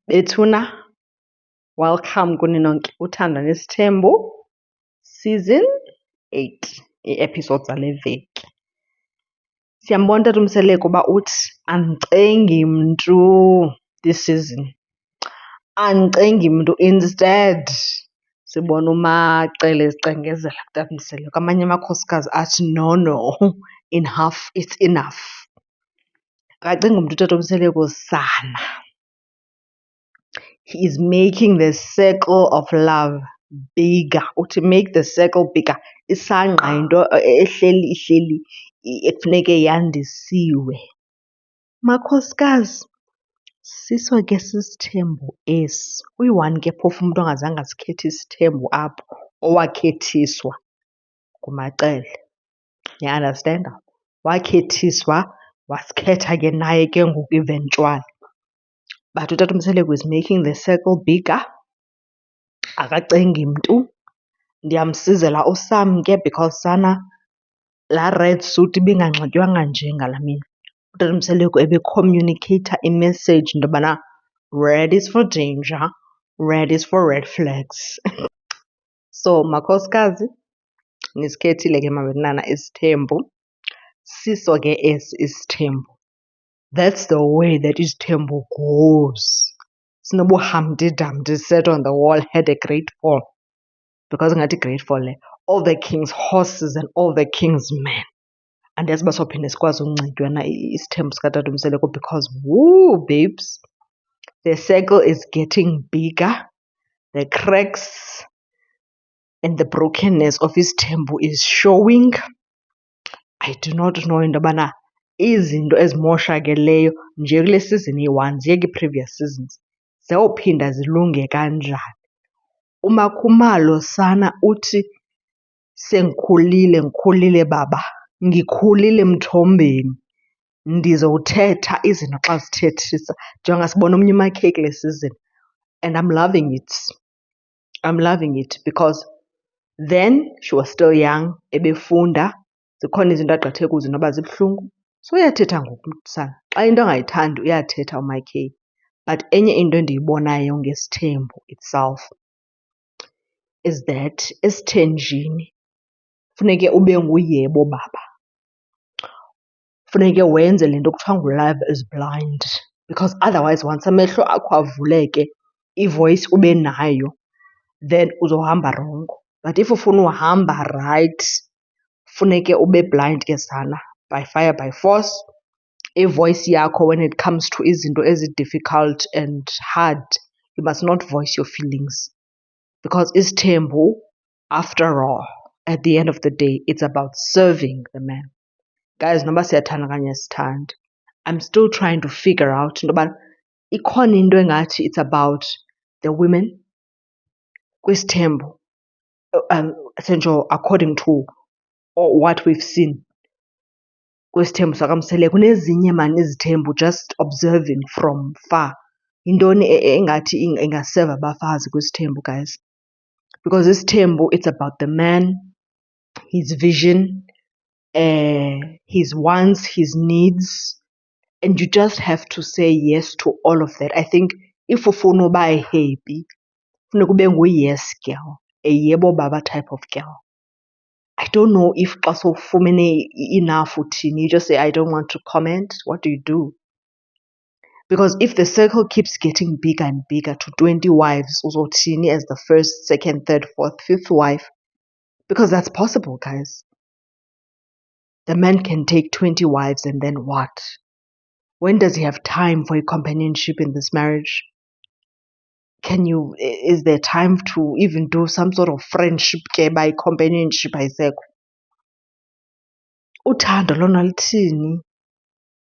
Bethuna, welcome kuni nonke. Uthando Nesithembu, season 8, ii-episodes zale veki. Siyambona Tata Umseleko uba uthi andicengi mntu this season. Andicengi mntu, instead sibona uMacele ezicengezela kuTata Umseleko. Amanye amakhosikazi athi no, enough, it's enough. Akacingi umntu uTata Umseleko sana. He is making the circle of love bigger. Uthi make the circle bigger. Isangqa into ihleli ekufuneke yandisiwe. Makhosikazi, siso ke sisithembu esi. Uyi-one ke phofu umuntu ongazange asikhethe isithembu apho, owakhethiswa nguMacele. You understand? Wakhethiswa, wasikhetha ke naye ke ngoku eventually. But uTata Umseleko is making the circle bigger. Akacengi mntu. Ndiyamsizela uSam ke because sana laa red suit ibinganxitywanga nje ngala mini. UTata Umseleko ebecommunicator imessage into yobana red is for danger, red is for red flags. So makhosikazi, nisikhethile ke mabetnana isithembu. Siso ke esi isithembu. That's the way that isithembu goes. Sinobu-Humpty Dumpty set on the wall had a great fall. Because ngathi great fall le, all the king's horses and all the king's men. Andiyazi uba sophinde sikwazi ukunxitywa na isithembu sikaTata Umseleko because woo babes, the circle is getting bigger. The cracks and the brokenness of isithembu is showing. I do not know into yobana izinto ezimoshakeleyo nje kule season iyi-1 ziyeka ii-previous seasons ziyawuphinda zilunge kanjani. UMakhumalo sana uthi ngikhulile baba, ngikhulile mthombeni, ndizowuthetha izinto xa zithethisa. Jonga sibona omnye uMakheye kule season and I'm loving it. I'm loving it because then she was still young, ebefunda, zikhona izinto agqithe kuzo noba zibuhlungu. So uyathetha ngoku sana. Xa into angayithandi uyathetha uMakheye. But enye into endiyibonayo ngesithembu itself is that esithenjini funeke ube nguyebo baba. Funeke wenze le nto kuthiwa ngu-love is blind because otherwise once amehlo akho avuleke, i-voice ube nayo, then uzohamba wrong. But if ufuna uhamba right, funeke ube blind ke sana, by fire by force. I-voice yakho when it comes to izinto ezi-difficult and hard, you must not voice your feelings. Because isithembu, after all, at the end of the day, it's about serving the man. Guys, noba siyathanda okanye asithandi, I'm still trying to figure out into yoba ikhona into engathi it's about the women kwisithembu, sentsho according to what we've seen kwisithembu sakaMseleko. Kunezinye maan izithembu just observing from far. Yintoni engathi ingaseva abafazi kwisithembu, guys? Because isithembu, it's about the man, his vision, his wants, his needs, and you just have to say yes to all of that. I think if ufuna uba happy, funeka ube ngu-yes girl, a yebo baba type of girl. I don't know if xa sowufumene enough uthini, you just say, I don't want to comment. What do you do? Because if the circle keeps getting bigger and bigger to 20 wives, uzothini as the first, second, third, fourth, fifth wife? Because that's possible, guys. The man can take 20 wives and then what? When does he have time for a companionship in this marriage? Is there time to even do some sort of friendship ke by companionship ayisekho? Uthando lona lithini?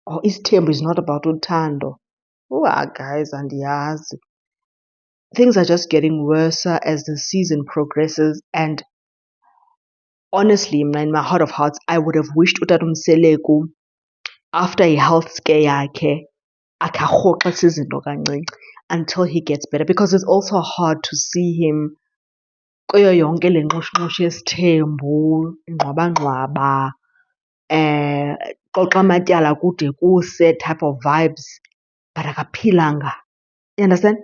Or isithembu is not about uthando? Guys, andiyazi. Things are just getting worse as the season progresses, and honestly, in my heart of hearts, I would have wished uTata Umseleko, after a health scare yakhe, akhe arhoxise izinto kancinci until he gets better, because it's also hard to see him kuyo yonke le nxushunxushu yesithembu, ingxwabangxwaba, xoxa amatyala kude kuse type of vibes, but akaphilanga. You understand?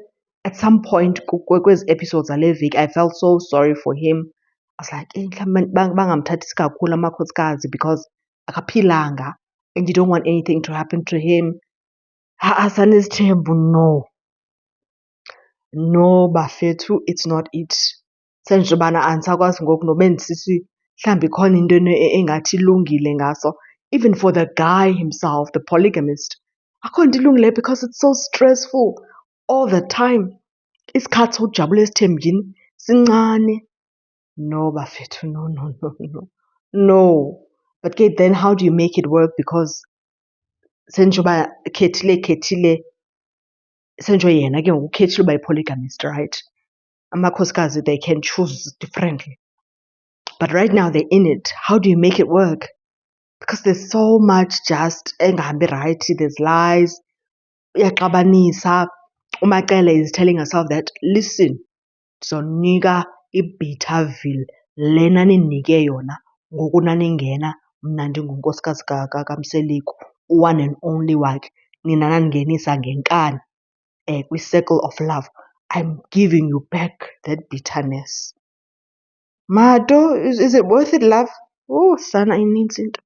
At some point kwezi episodes zale veki I felt so sorry for him. I was like, mhlawumbe bangamthathisi kakhulu amakhosikazi because akaphilanga and you don't want anything to happen to him. Sanesithembu, no bafethu, it's not it. Senje ubana andisakwazi ngoku nobe ndisithi mhlawumbi ikhona into engathi ilungile ngaso. Even for the guy himself, the polygamist, akho nto ilungileyo because it's so stressful all the time. Isikhathi sokujabula esithembini sincane. No bafethu, no. But ke then how do you make it work? Because senjoba khethile senjo yena ke ngoku ukhethile uba yi-polygamist, right? Amakhosikazi, they can choose differently. But right now they're in it. How do you make it work? Because there's so much just engahambi right. There's lies. Uyaxabanisa. Umaqele is telling herself that, listen, ndizonika iBetaville lena ninike yona ngoku naningena mna ndingunkosikazi kaMseliku, one and only wakhe. Nina nandingenisa ngenkani kwi-circle of love. I'm giving you back that bitterness. Mato, is it worth it, love? Oh, sana inintsi into.